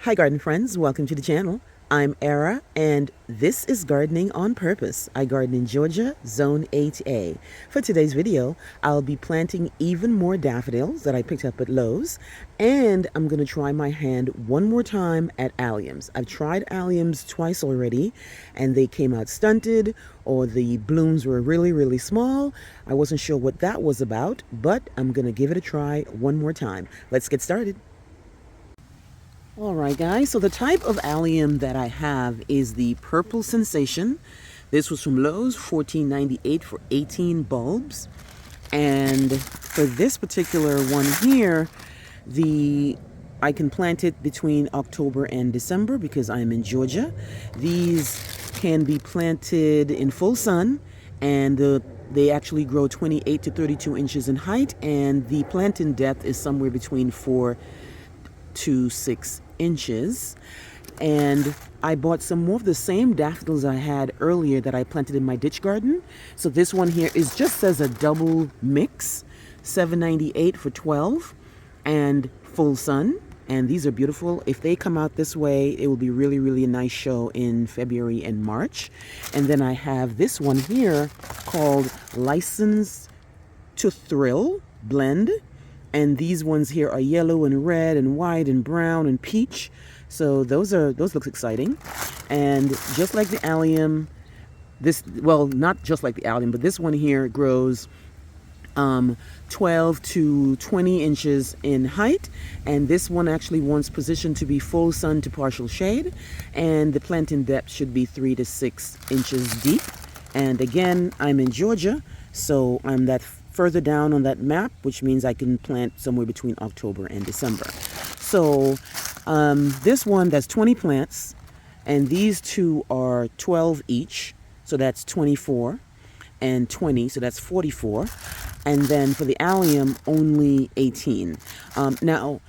Hi garden friends, welcome to the channel. I'm Era and this is Gardening on Purpose. I garden in Georgia, Zone 8A. For today's video, I'll be planting even more daffodils that I picked up at Lowe's, and I'm going to try my hand one more time at alliums. I've tried alliums twice already and they came out stunted or the blooms were really small. I wasn't sure what that was about, but I'm going to give it a try one more time. Let's get started. Alright guys, so the type of allium that I have is the Purple Sensation. This was from Lowe's, $14.98 for 18 bulbs. And for this particular one here, I can plant it between October and December because I'm in Georgia. These can be planted in full sun, and they actually grow 28 to 32 inches in height, and the planting depth is somewhere between 4 to 6 inches. And I bought some more of the same daffodils I had earlier that I planted in my ditch garden. So this one here is just as a double mix, $7.98 for 12 and full sun. And these are beautiful. If they come out this way, it will be really a nice show in February and March. And then I have this one here called License to Thrill Blend. And these ones here are yellow and red and white and brown and peach. So those look exciting. And just like the allium, not just like the allium, but this one here grows 12 to 20 inches in height. And this one actually wants position to be full sun to partial shade. And the planting depth should be 3 to 6 inches deep. And again, I'm in Georgia, so I'm that further down on that map, which means I can plant somewhere between October and December. So this one, that's 20 plants, and these two are 12 each, so that's 24, and 20, so that's 44. And then for the allium, only 18. Now,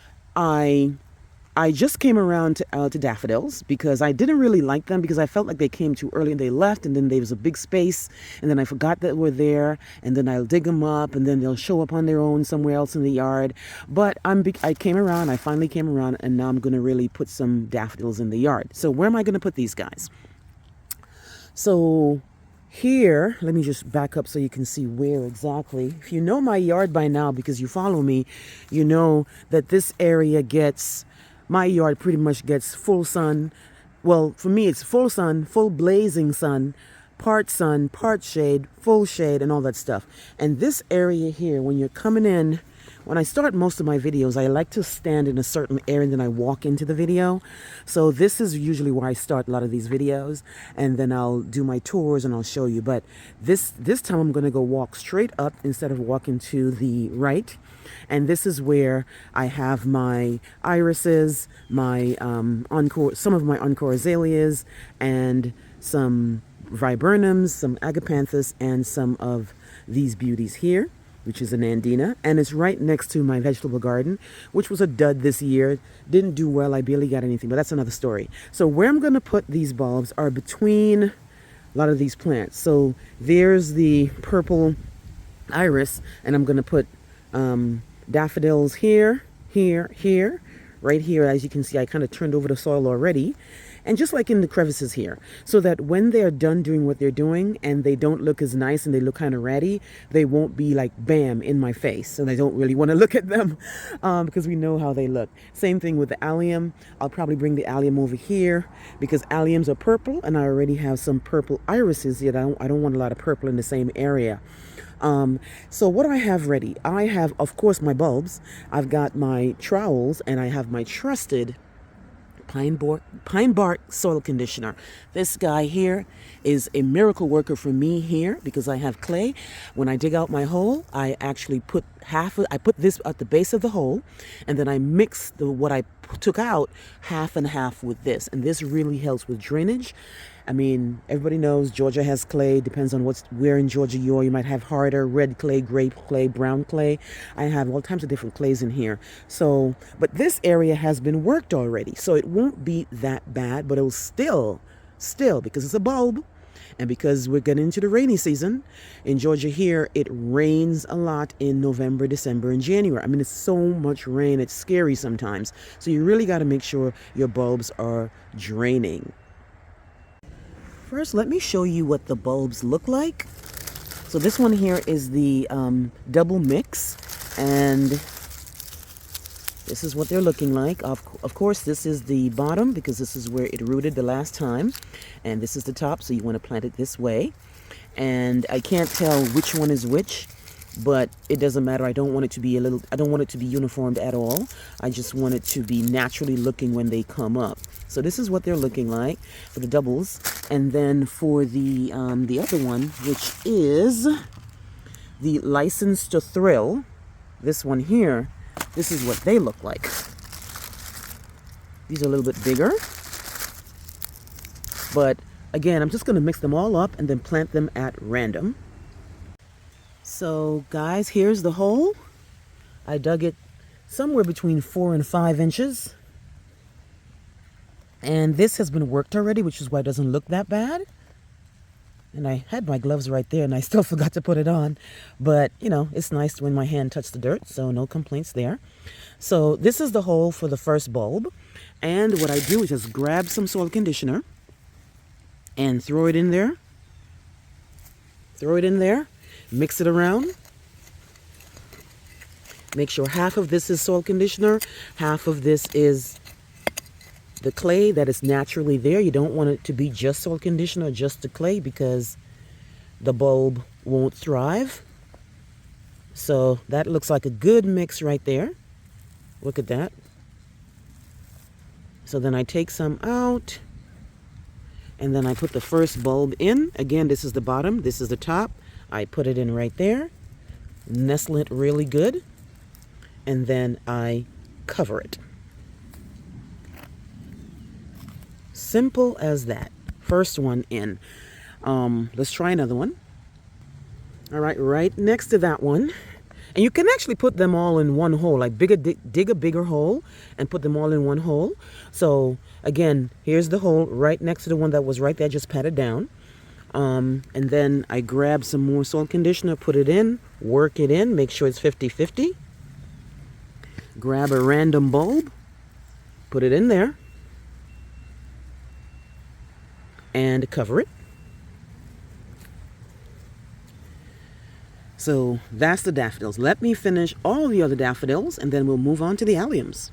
I just came around to daffodils because I didn't really like them because I felt like they came too early and they left, and then there was a big space, and then I forgot that were there, and then I'll dig them up, and then they'll show up on their own somewhere else in the yard. But I finally came around, and now I'm going to really put some daffodils in the yard. So where am I going to put these guys? So here, let me just back up so you can see where exactly. If you know my yard by now because you follow me, you know that this area my yard pretty much gets full sun. Well, for me, it's full sun, full blazing sun, part shade, full shade, and all that stuff. And this area here, when you're coming in, when I start most of my videos, I like to stand in a certain area and then I walk into the video. So this is usually where I start a lot of these videos, and then I'll do my tours and I'll show you. But this time I'm going to go walk straight up instead of walking to the right. And this is where I have my irises, my some of my encore azaleas, and some viburnums, some agapanthus, and some of these beauties here, which is an andina. And it's right next to my vegetable garden, which was a dud this year. Didn't do well. I barely got anything, but that's another story. So where I'm going to put these bulbs are between a lot of these plants. So there's the purple iris, and I'm going to put daffodils here, right here. As you can see, I kind of turned over the soil already, and just like in the crevices here, so that when they're done doing what they're doing and they don't look as nice and they look kind of ratty, they won't be like bam in my face, and I don't really want to look at them because we know how they look. Same thing with the allium. I'll probably bring the allium over here because alliums are purple, and I already have some purple irises, yet I don't want a lot of purple in the same area. So what do I have ready? I have, of course, my bulbs. I've got my trowels, and I have my trusted pine bark soil conditioner. This guy here is a miracle worker for me here because I have clay. When I dig out my hole, I actually put I put this at the base of the hole, and then I mix what I took out half and half with this, and this really helps with drainage. I mean, everybody knows Georgia has clay. Depends on where in Georgia you are. You might have harder red clay, grape clay, brown clay. I have all types of different clays in here. So, but this area has been worked already, so it won't be that bad, but it will still, because it's a bulb, And because we're getting into the rainy season in Georgia here, it rains a lot in November, December, and January. I mean, it's so much rain, it's scary sometimes. So you really got to make sure your bulbs are draining. First, let me show you what the bulbs look like. So this one here is the double mix, and this is what they're looking like. Of course, this is the bottom because this is where it rooted the last time, and this is the top, so you want to plant it this way. And I can't tell which one is which, but it doesn't matter. I don't want it to be I don't want it to be uniformed at all. I just want it to be naturally looking when they come up. So this is what they're looking like for the doubles. And then for the other one, which is the License to Thrill, this one here, this is what they look like. These are a little bit bigger. But again, I'm just going to mix them all up and then plant them at random. So guys, here's the hole. I dug it somewhere between 4 and 5 inches. And this has been worked already, which is why it doesn't look that bad. And I had my gloves right there and I still forgot to put it on. But, you know, it's nice when my hand touched the dirt, so no complaints there. So this is the hole for the first bulb. And what I do is just grab some soil conditioner and throw it in there. Throw it in there. Mix it around. Make sure half of this is soil conditioner, half of this is the clay that is naturally there. You don't want it to be just soil conditioner, just the clay, because the bulb won't thrive. So that looks like a good mix right there. Look at that. So then I take some out, and then I put the first bulb in. Again, this is the bottom, this is the top. I put it in right there, nestle it really good, and then I cover it. Simple as that. First one in. Let's try another one. All right, right next to that one. And you can actually put them all in one hole, like dig a bigger hole and put them all in one hole. So again, here's the hole right next to the one that was right there, just pat it down. And then I grab some more soil conditioner, put it in, work it in, make sure it's 50-50. Grab a random bulb, put it in there, and cover it. So that's the daffodils. Let me finish all the other daffodils and then we'll move on to the alliums.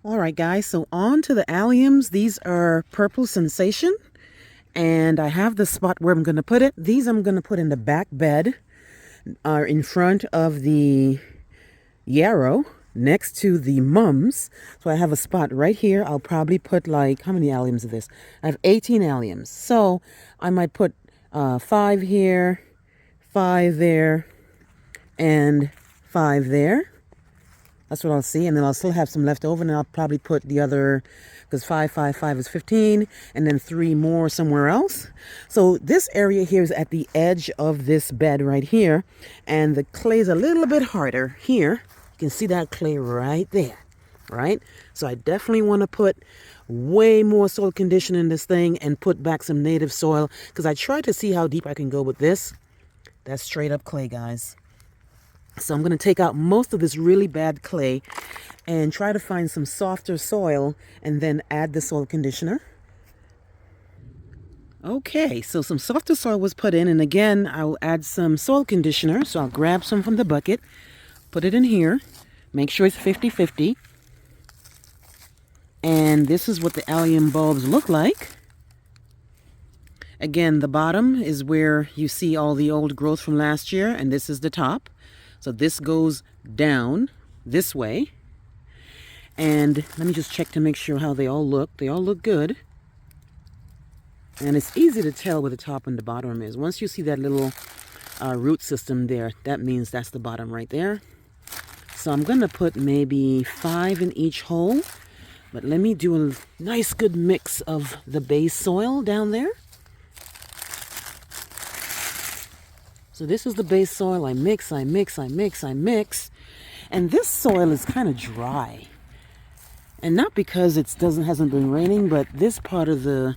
All right, guys, so on to the alliums. These are Purple Sensation. And I have the spot where I'm going to put it. These I'm going to put in the back bed, in front of the yarrow, next to the mums. So I have a spot right here. I'll probably put like, how many alliums of this? I have 18 alliums. So I might put 5 here, 5 there, and 5 there. That's what I'll see. And then I'll still have some left over, and I'll probably put the other, because 5, 5, 5 is 15, and then 3 more somewhere else. So this area here is at the edge of this bed right here, and the clay is a little bit harder here. You can see that clay right there, right? So I definitely want to put way more soil conditioner in this thing and put back some native soil, because I tried to see how deep I can go with this. That's straight up clay, guys. So I'm going to take out most of this really bad clay and try to find some softer soil and then add the soil conditioner. Okay, so some softer soil was put in, and again, I'll add some soil conditioner. So I'll grab some from the bucket, put it in here, make sure it's 50-50. And this is what the allium bulbs look like. Again, the bottom is where you see all the old growth from last year, and this is the top. So this goes down this way. And let me just check to make sure how they all look. They all look good. And it's easy to tell where the top and the bottom is. Once you see that little root system there, that means that's the bottom right there. So I'm going to put maybe 5 in each hole. But let me do a nice good mix of the base soil down there. So this is the base soil. I mix. And this soil is kind of dry. And not because it hasn't been raining, but this part of the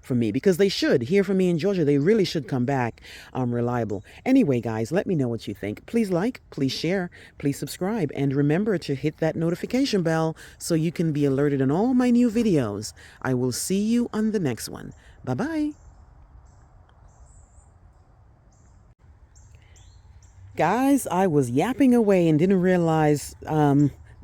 for me, because they should. Here for me in Georgia, they really should come back reliable. Anyway, guys, let me know what you think. Please like, please share, please subscribe, and remember to hit that notification bell so you can be alerted on all my new videos. I will see you on the next one. Bye-bye. Guys, I was yapping away and didn't realize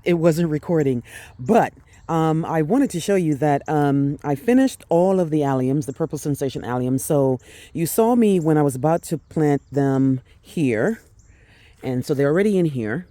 it wasn't recording. But I wanted to show you that I finished all of the alliums, the Purple Sensation alliums. So you saw me when I was about to plant them here. And so they're already in here.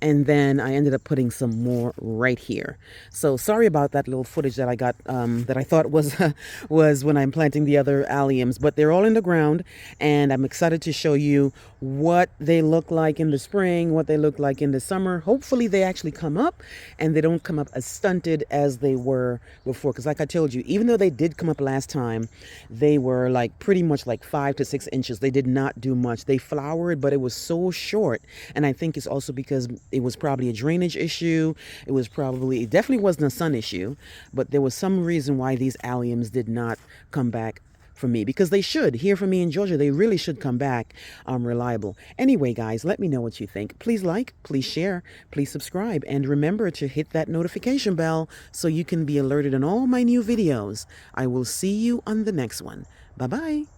And then I ended up putting some more right here. So sorry about that little footage that I got that I thought was was when I'm planting the other alliums, but they're all in the ground, and I'm excited to show you what they look like in the spring, what they look like in the summer. Hopefully they actually come up and they don't come up as stunted as they were before, because like I told you, even though they did come up last time, they were like pretty much like 5 to 6 inches. They did not do much. They flowered, but it was so short, and I think it's also because it was probably a drainage issue. It definitely wasn't a sun issue, but there was some reason why these alliums did not come back from me, because they should hear from me in Georgia. They really should come back reliable. Anyway, guys, let me know what you think. Please like, please share, please subscribe, and remember to hit that notification bell so you can be alerted on all my new videos. I will see you on the next one. Bye-bye.